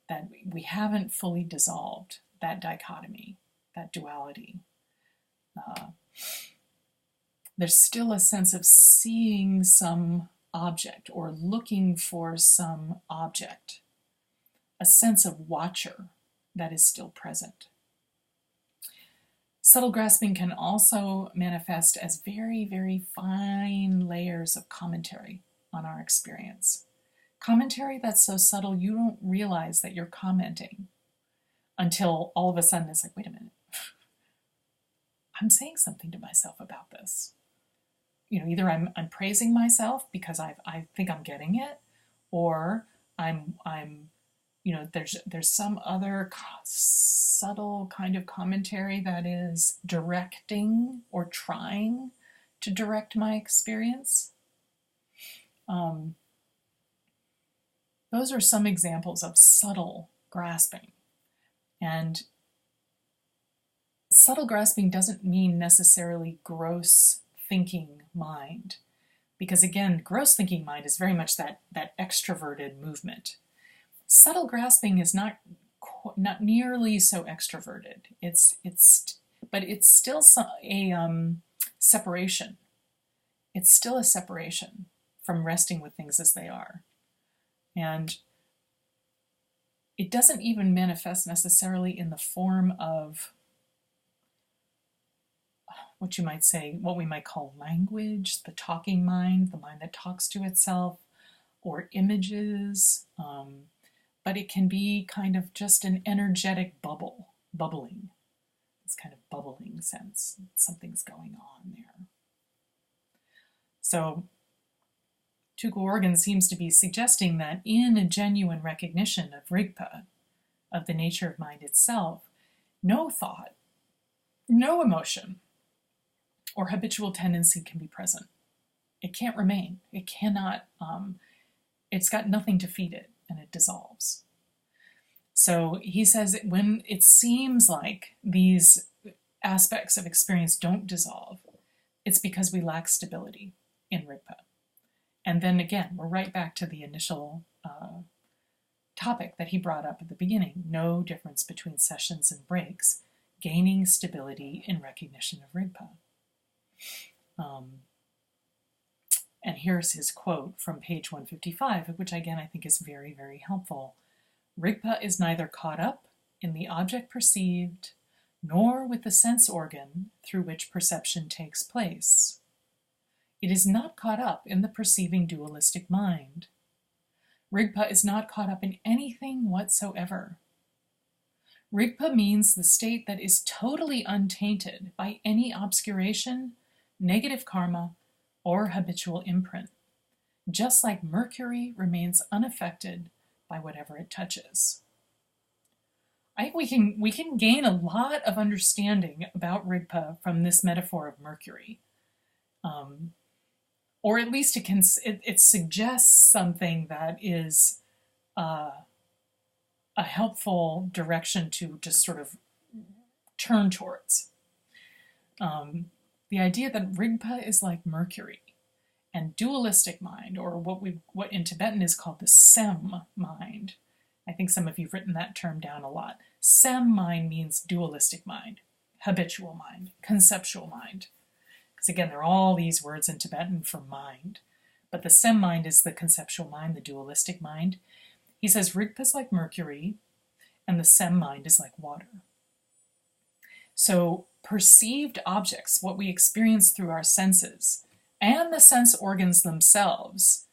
Speaker 1: that we haven't fully dissolved that dichotomy, that duality. There's still a sense of seeing some object or looking for some object, a sense of watcher that is still present. Subtle grasping can also manifest as very, very fine layers of commentary on our experience. Commentary that's so subtle you don't realize that you're commenting until all of a sudden it's like, wait a minute, I'm saying something to myself about this. Either I'm praising myself because I think I'm getting it, or I'm there's some other subtle kind of commentary that is directing or trying to direct my experience. Those are some examples of subtle grasping. And subtle grasping doesn't mean necessarily gross thinking mind, because again, gross thinking mind is very much that extroverted movement. Subtle grasping is not nearly so extroverted. But it's still a separation. It's still a separation from resting with things as they are. And it doesn't even manifest necessarily in the form of what you might say, what we might call language, the talking mind, the mind that talks to itself, or images, but it can be kind of just an energetic bubbling. This kind of bubbling sense, something's going on there. So Tuku seems to be suggesting that in a genuine recognition of Rigpa, of the nature of mind itself, no thought, no emotion, or habitual tendency can be present. It can't remain. It cannot, it's got nothing to feed it, and it dissolves. So he says that when it seems like these aspects of experience don't dissolve, it's because we lack stability in Rigpa. And then again, we're right back to the initial topic that he brought up at the beginning, no difference between sessions and breaks, gaining stability in recognition of Rigpa. And here's his quote from page 155, which again I think is very, very helpful. Rigpa is neither caught up in the object perceived, nor with the sense organ through which perception takes place. It is not caught up in the perceiving dualistic mind. Rigpa is not caught up in anything whatsoever. Rigpa means the state that is totally untainted by any obscuration, negative karma, or habitual imprint, just like mercury remains unaffected by whatever it touches. I think we can gain a lot of understanding about Rigpa from this metaphor of mercury. Or at least it suggests something that is a helpful direction to just sort of turn towards. The idea that Rigpa is like mercury, and dualistic mind, or what in Tibetan is called the Sem mind. I think some of you've written that term down a lot. Sem mind means dualistic mind, habitual mind, conceptual mind. Because again, there are all these words in Tibetan for mind. But the Sem mind is the conceptual mind, the dualistic mind. He says Rigpa's like mercury, and the Sem mind is like water. So perceived objects, what we experience through our senses, and the sense organs themselves,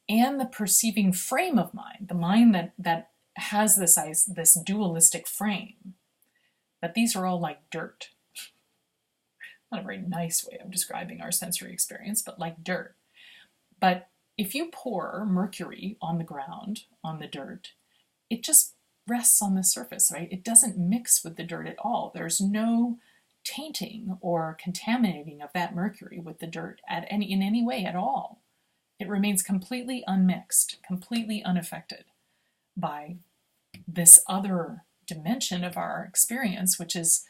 Speaker 1: and the perceiving frame of mind, the mind that has this dualistic frame, that these are all like dirt. Not a very nice way of describing our sensory experience, but like dirt. But if you pour mercury on the ground, on the dirt, it just rests on the surface, right? It doesn't mix with the dirt at all. There's no tainting or contaminating of that mercury with the dirt in any way at all. It remains completely unmixed, completely unaffected by this other dimension of our experience, which is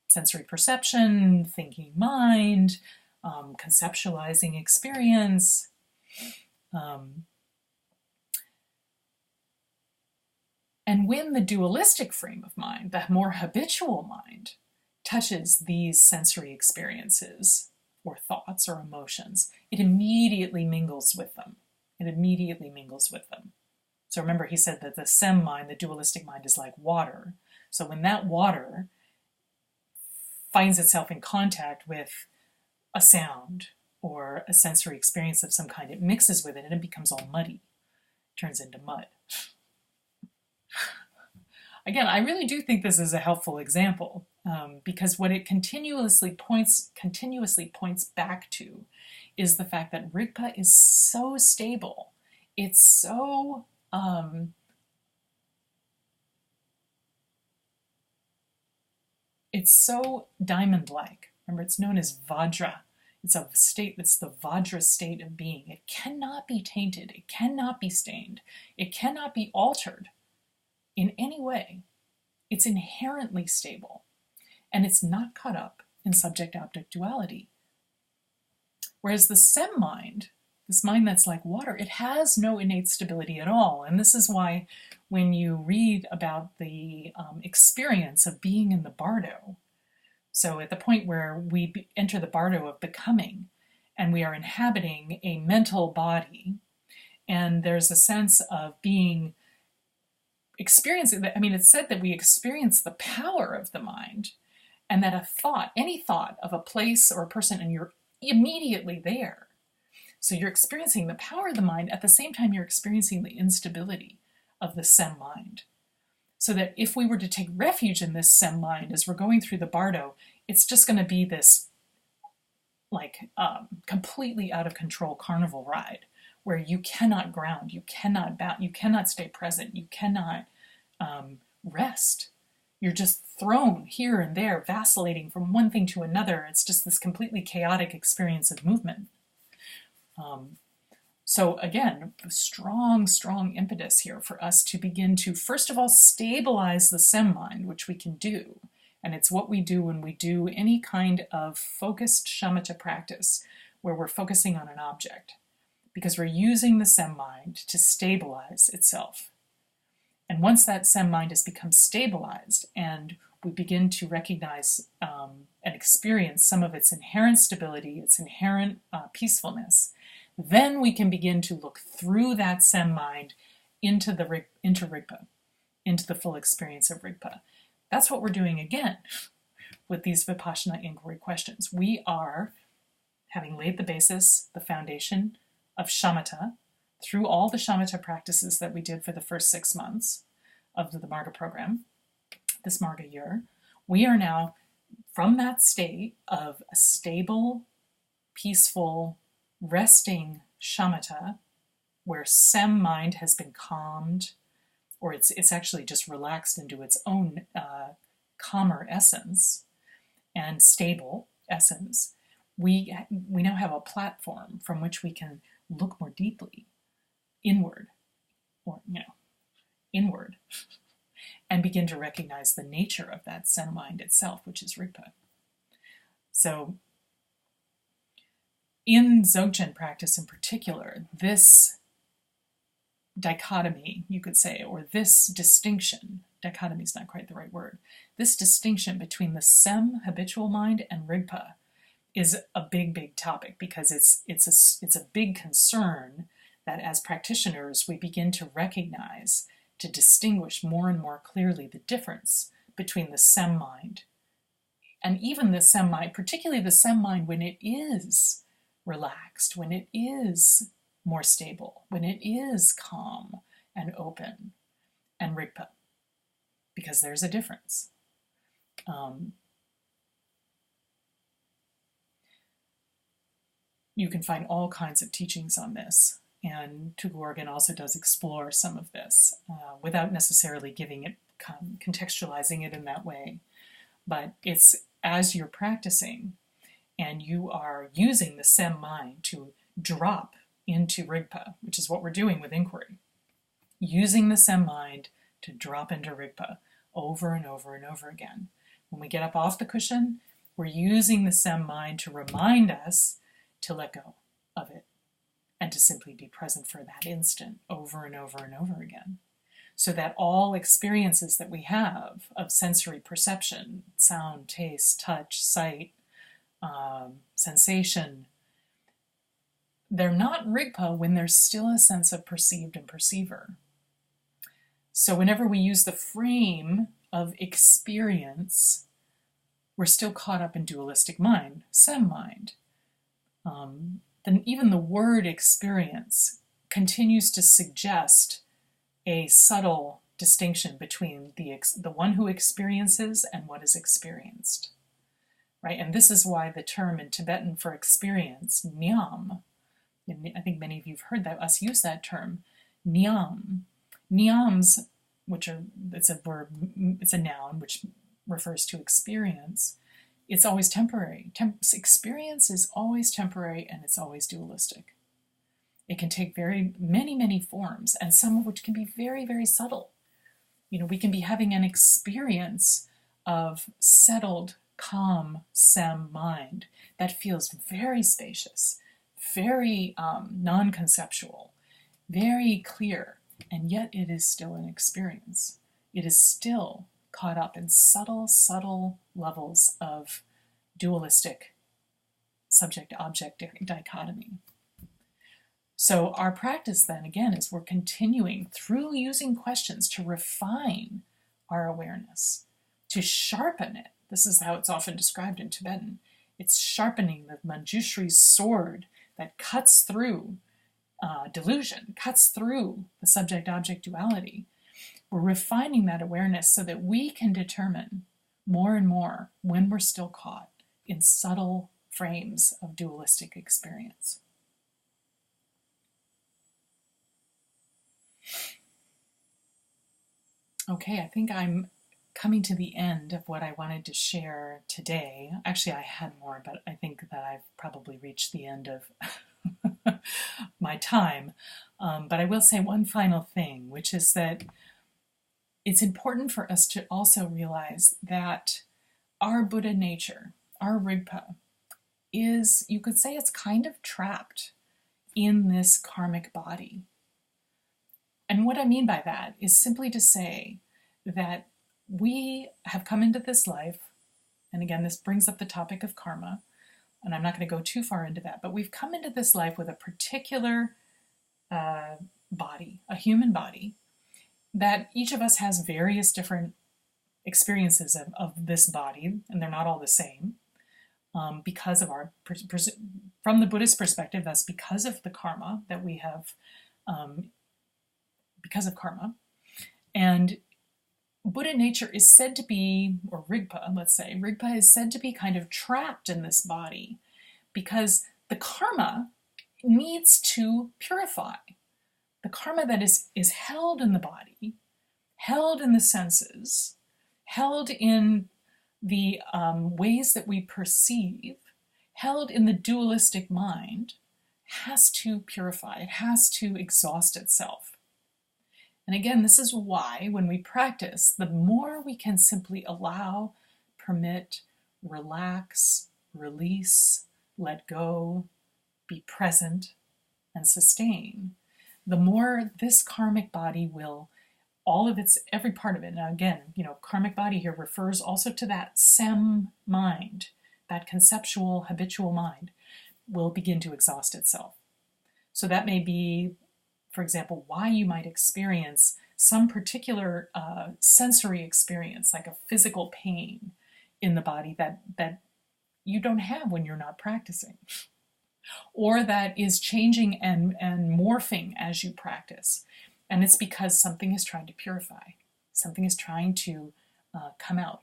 Speaker 1: sensory perception, thinking mind, conceptualizing experience. And when the dualistic frame of mind, the more habitual mind, touches these sensory experiences or thoughts or emotions, it immediately mingles with them. It immediately mingles with them. So remember, he said that the SEM mind, the dualistic mind, is like water. So when that water finds itself in contact with a sound or a sensory experience of some kind, it mixes with it and it becomes all muddy. It turns into mud. Again, I really do think this is a helpful example because what it continuously points back to is the fact that Rigpa is so stable. It's so diamond-like. Remember, it's known as Vajra. It's a state that's the Vajra state of being. It cannot be tainted. It cannot be stained. It cannot be altered in any way. It's inherently stable, and it's not caught up in subject-object duality. Whereas the SEM mind, this mind that's like water, it has no innate stability at all. And this is why when you read about the experience of being in the bardo, so at the point where we enter the bardo of becoming, and we are inhabiting a mental body, and there's a sense of being experiencing, I mean, it's said that we experience the power of the mind, and that a thought, any thought of a place or a person, and you're immediately there. So you're experiencing the power of the mind at the same time you're experiencing the instability of the SEM mind. So that if we were to take refuge in this SEM mind as we're going through the bardo, it's just going to be this completely out of control carnival ride where you cannot ground, you cannot bound, you cannot stay present, you cannot rest. You're just thrown here and there, vacillating from one thing to another. It's just this completely chaotic experience of movement. So again, strong impetus here for us to begin to, first of all, stabilize the SEM mind, which we can do. And it's what we do when we do any kind of focused shamatha practice where we're focusing on an object, because we're using the SEM mind to stabilize itself. And once that SEM mind has become stabilized and we begin to recognize and experience some of its inherent stability, its inherent peacefulness, then we can begin to look through that SEM mind into Rigpa, into the full experience of Rigpa. That's what we're doing again with these Vipassana inquiry questions. We are, having laid the basis, the foundation of shamatha, through all the shamatha practices that we did for the first 6 months of the Margha program, this Margha year, we are now from that state of a stable, peaceful, resting shamatha, where SEM mind has been calmed, or it's actually just relaxed into its own calmer essence and stable essence. We now have a platform from which we can look more deeply inward, inward, and begin to recognize the nature of that SEM mind itself, which is Rigpa. So in Dzogchen practice in particular, this dichotomy, you could say, or this distinction, dichotomy is not quite the right word, this distinction between the SEM habitual mind and Rigpa is a big topic, because it's a big concern that as practitioners we begin to recognize, to distinguish more and more clearly the difference between the SEM mind and even the SEM mind, particularly the SEM mind when it is relaxed, when it is more stable, when it is calm and open, and Rigpa, because there's a difference. You can find all kinds of teachings on this, and Tugu also does explore some of this without necessarily giving it, contextualizing it in that way. But it's as you're practicing and you are using the SEM mind to drop into Rigpa, which is what we're doing with inquiry, using the SEM mind to drop into Rigpa over and over and over again. When we get up off the cushion, we're using the SEM mind to remind us to let go of it and to simply be present for that instant over and over and over again. So that all experiences that we have of sensory perception, sound, taste, touch, sight, sensation, they're not Rigpa when there's still a sense of perceived and perceiver. So whenever we use the frame of experience, we're still caught up in dualistic mind, SEM mind. Then even the word experience continues to suggest a subtle distinction between the one who experiences and what is experienced, right? And this is why the term in Tibetan for experience, nyam, and I think many of you have heard that, us use that term, nyam. Nyams, it's a noun which refers to experience. It's always temporary. Experience is always temporary and it's always dualistic. It can take many forms, and some of which can be very, very subtle. We can be having an experience of settled, calm, SEM mind that feels very spacious, very non-conceptual, very clear, and yet it is still an experience. It is still caught up in subtle levels of dualistic subject-object dichotomy. So our practice then, again, is we're continuing through using questions to refine our awareness, to sharpen it. This is how it's often described in Tibetan. It's sharpening the Manjushri's sword that cuts through delusion, cuts through the subject-object duality. We're refining that awareness so that we can determine more and more when we're still caught in subtle frames of dualistic experience. Okay, I think I'm coming to the end of what I wanted to share today. Actually, I had more, but I think that I've probably reached the end of my time. But I will say one final thing, which is that it's important for us to also realize that our Buddha nature, our Rigpa, is, you could say, it's kind of trapped in this karmic body. And what I mean by that is simply to say that we have come into this life, and again, this brings up the topic of karma, and I'm not going to go too far into that, but we've come into this life with a particular body, a human body, that each of us has various different experiences of this body, and they're not all the same, because of from the Buddhist perspective, that's because of the karma that we have, because of karma. And Buddha nature is said to be, or Rigpa, let's say, Rigpa is said to be kind of trapped in this body because the karma needs to purify. The karma that is held in the body, held in the senses, held in the ways that we perceive, held in the dualistic mind, has to purify. It has to exhaust itself. And again, this is why when we practice, the more we can simply allow, permit, relax, release, let go, be present, and sustain, the more this karmic body will, every part of it. Now again, karmic body here refers also to that SEM mind, that conceptual, habitual mind, will begin to exhaust itself. So that may be, for example, why you might experience some particular sensory experience, like a physical pain in the body that you don't have when you're not practicing, or that is changing and morphing as you practice. And it's because something is trying to purify. Something is trying to come out.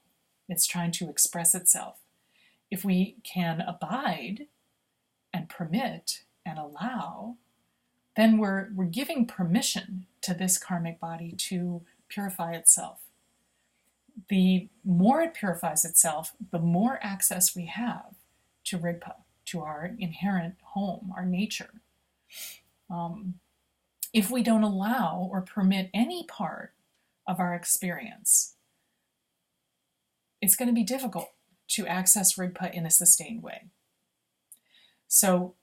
Speaker 1: It's trying to express itself. If we can abide and permit and allow, then we're giving permission to this karmic body to purify itself. the more it purifies itself, the more access we have to Rigpa, to our inherent home, our nature. If we don't allow or permit any part of our experience, it's going to be difficult to access Rigpa in a sustained way. So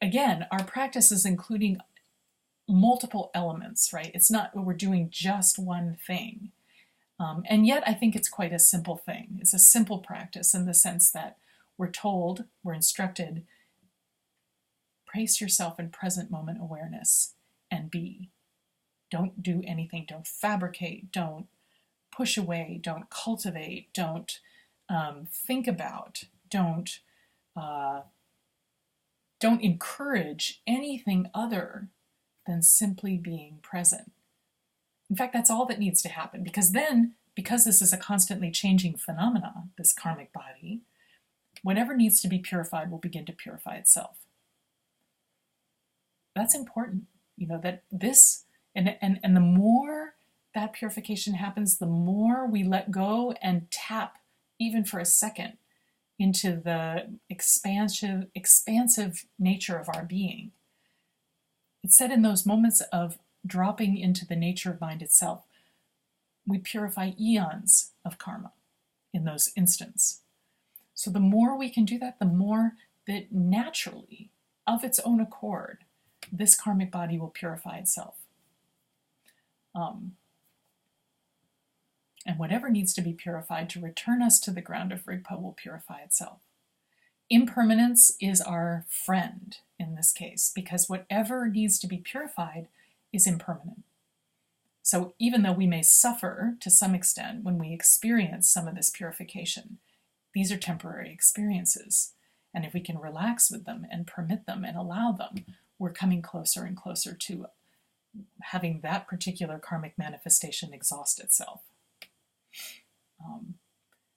Speaker 1: again, our practice is including multiple elements, right? It's not we're doing just one thing. And yet I think it's quite a simple thing. It's a simple practice in the sense that we're told, we're instructed, place yourself in present moment awareness and be. Don't do anything. Don't fabricate. Don't push away. Don't cultivate. Don't think about. Don't encourage anything other than simply being present. In fact, that's all that needs to happen, because then, because this is a constantly changing phenomena, this karmic body, whatever needs to be purified will begin to purify itself. That's important, that this, and the more that purification happens, the more we let go and tap, even for a second, into the expansive nature of our being. It's said in those moments of dropping into the nature of mind itself, we purify eons of karma in those instants. So the more we can do that, the more that naturally, of its own accord, this karmic body will purify itself. And whatever needs to be purified to return us to the ground of Rigpa will purify itself. Impermanence is our friend in this case, because whatever needs to be purified is impermanent. So even though we may suffer to some extent when we experience some of this purification, these are temporary experiences. And if we can relax with them and permit them and allow them, we're coming closer and closer to having that particular karmic manifestation exhaust itself.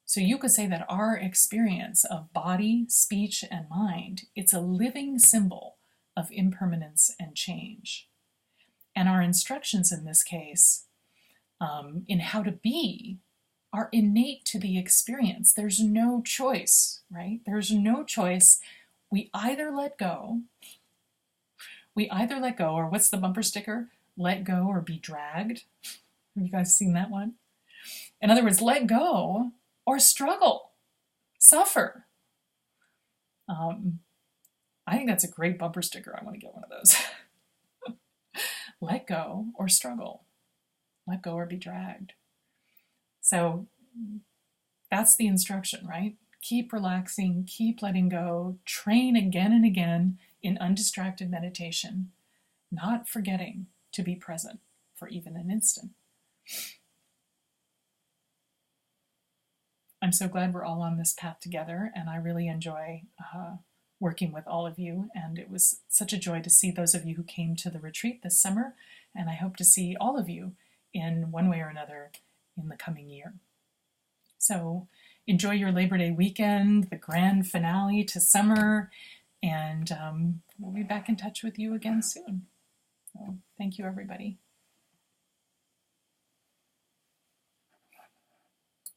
Speaker 1: So you could say that our experience of body, speech, and mind, it's a living symbol of impermanence and change. And our instructions in this case, in how to be, are innate to the experience. There's no choice, right? There's no choice. We either let go, or what's the bumper sticker? Let go or be dragged. Have you guys seen that one? In other words, let go or struggle, suffer. I think that's a great bumper sticker. I want to get one of those. Let go or struggle. Let go or be dragged. So that's the instruction, right? Keep relaxing, keep letting go, train again and again in undistracted meditation, not forgetting to be present for even an instant. I'm so glad we're all on this path together, and I really enjoy working with all of you, and it was such a joy to see those of you who came to the retreat this summer, and I hope to see all of you in one way or another in the coming year. So enjoy your Labor Day weekend, the grand finale to summer, and we'll be back in touch with you again soon. So thank you, everybody.